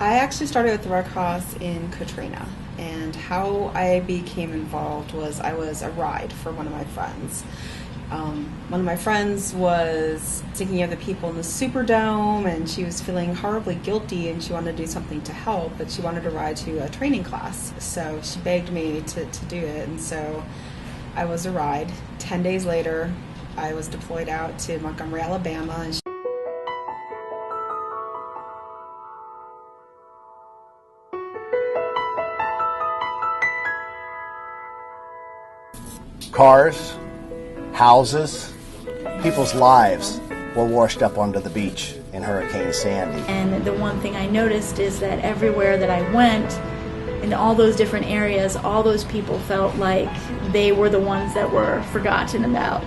I actually started with the Red Cross in Katrina, and how I became involved was I was a ride for one of my friends. One of my friends was taking of the people in the Superdome, and she was feeling horribly guilty, and she wanted to do something to help, but she wanted to ride to a training class. So she begged me to do it, and so I was a ride. 10 days later, I was deployed out to Montgomery, Alabama, and cars, houses, people's lives were washed up onto the beach in Hurricane Sandy. And the one thing I noticed is that everywhere that I went, in all those different areas, all those people felt like they were the ones that were forgotten about.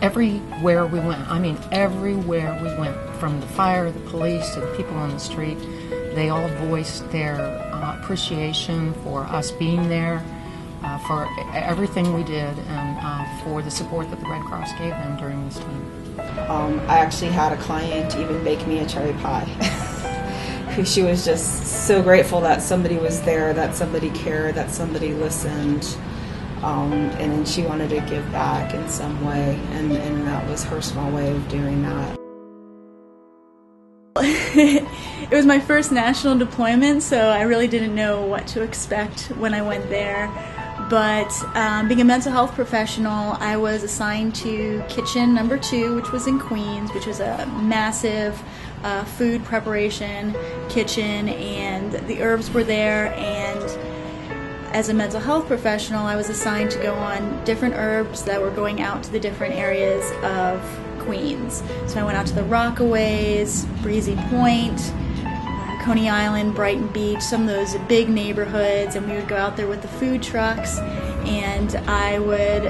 Everywhere we went, everywhere we went, from the fire, the police, to the people on the street, they all voiced their appreciation for us being there, for everything we did, and for the support that the Red Cross gave them during this time. I actually had a client even bake me a cherry pie. She was just so grateful that somebody was there, that somebody cared, that somebody listened, and she wanted to give back in some way, and that was her small way of doing that. It was my first national deployment, so I really didn't know what to expect when I went there. But being a mental health professional, I was assigned to Kitchen Number 2, which was in Queens, which was a massive food preparation kitchen, and the herbs were there. And as a mental health professional, I was assigned to go on different herbs that were going out to the different areas of Queens. So I went out to the Rockaways, Breezy Point, Coney Island, Brighton Beach, some of those big neighborhoods, and we would go out there with the food trucks, and I would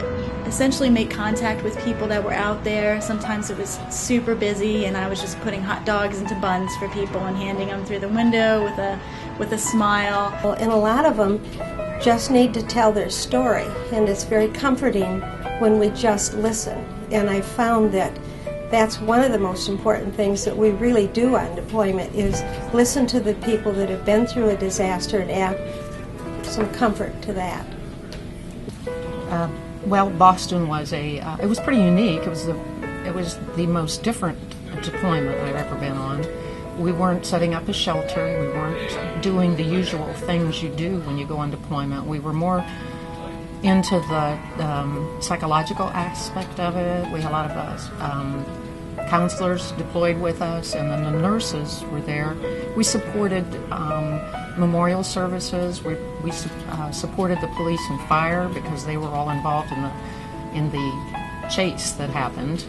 essentially make contact with people that were out there. Sometimes it was super busy, and I was just putting hot dogs into buns for people and handing them through the window with a smile. And a lot of them just need to tell their story, and it's very comforting when we just listen. And I found that that's one of the most important things that we really do on deployment, is listen to the people that have been through a disaster and add some comfort to that. Well, Boston was it was pretty unique. It was the most different deployment I've ever been on. We weren't setting up a shelter. We weren't doing the usual things you do when you go on deployment. We were more into the psychological aspect of it. We had a lot of counselors deployed with us, and then the nurses were there. We supported memorial services. We supported the police and fire because they were all involved in the chase that happened.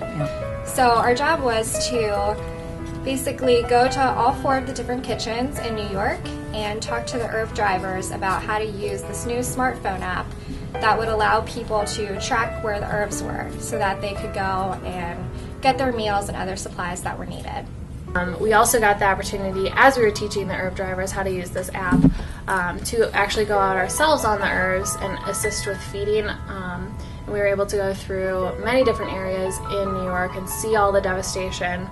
So our job was to basically go to all 4 of the different kitchens in New York and talk to the herb drivers about how to use this new smartphone app that would allow people to track where the herbs were so that they could go and get their meals and other supplies that were needed. We also got the opportunity, as we were teaching the herb drivers how to use this app, to actually go out ourselves on the herbs and assist with feeding. We were able to go through many different areas in New York and see all the devastation,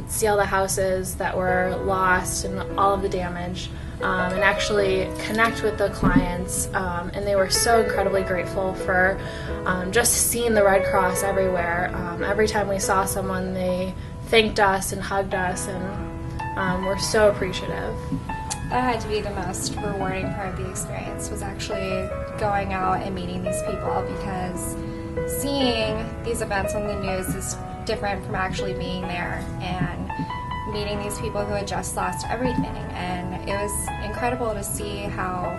see all the houses that were lost and all of the damage, and actually connect with the clients. And they were so incredibly grateful for just seeing the Red Cross everywhere. Every time we saw someone, they thanked us and hugged us, and we're so appreciative. That had to be the most rewarding part of the experience, was actually going out and meeting these people, because seeing these events on the news is different from actually being there and meeting these people who had just lost everything. And it was incredible to see how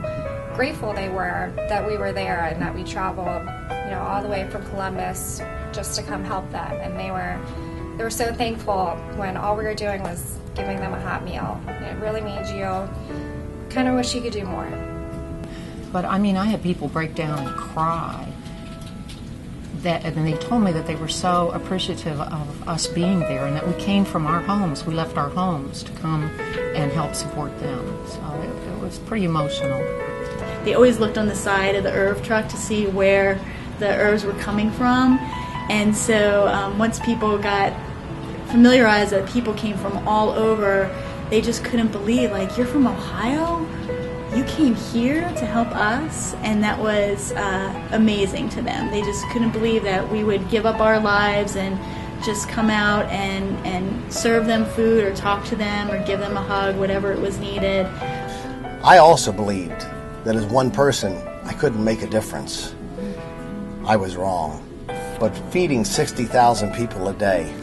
grateful they were that we were there and that we traveled, all the way from Columbus just to come help them. And they were so thankful when all we were doing was giving them a hot meal. It really made you kind of wish you could do more. But I had people break down and cry. And they told me that they were so appreciative of us being there, and that we came from our homes. We left our homes to come and help support them. So it was pretty emotional. They always looked on the side of the herb truck to see where the herbs were coming from. And so once people got familiarized that people came from all over, they just couldn't believe, like, you're from Ohio? You came here to help us? And that was amazing to them. They just couldn't believe that we would give up our lives and just come out and serve them food or talk to them or give them a hug, whatever it was needed. I also believed that as one person, I couldn't make a difference. I was wrong. But feeding 60,000 people a day,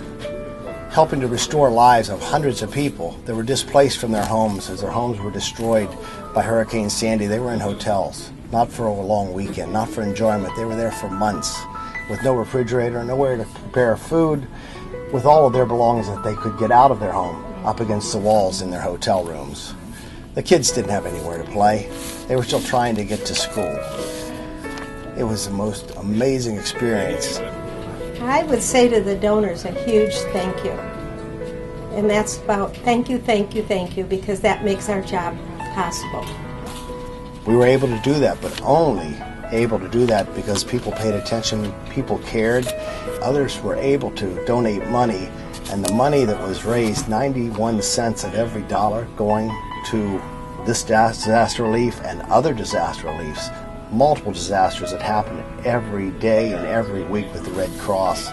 helping to restore lives of hundreds of people that were displaced from their homes as their homes were destroyed by Hurricane Sandy. They were in hotels, not for a long weekend, not for enjoyment. They were there for months with no refrigerator, nowhere to prepare food, with all of their belongings that they could get out of their home up against the walls in their hotel rooms. The kids didn't have anywhere to play. They were still trying to get to school. It was the most amazing experience. I would say to the donors a huge thank you. And that's about thank you, thank you, thank you, because that makes our job possible. We were able to do that, but only able to do that because people paid attention, people cared. Others were able to donate money, and the money that was raised, 91 cents of every dollar going to this disaster relief and other disaster reliefs, multiple disasters that happen every day and every week with the Red Cross.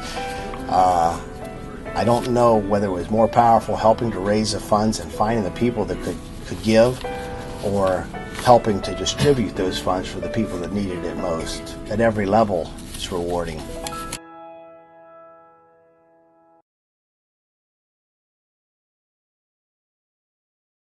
I don't know whether it was more powerful helping to raise the funds and finding the people that could give, or helping to distribute those funds for the people that needed it most. At every level, it's rewarding.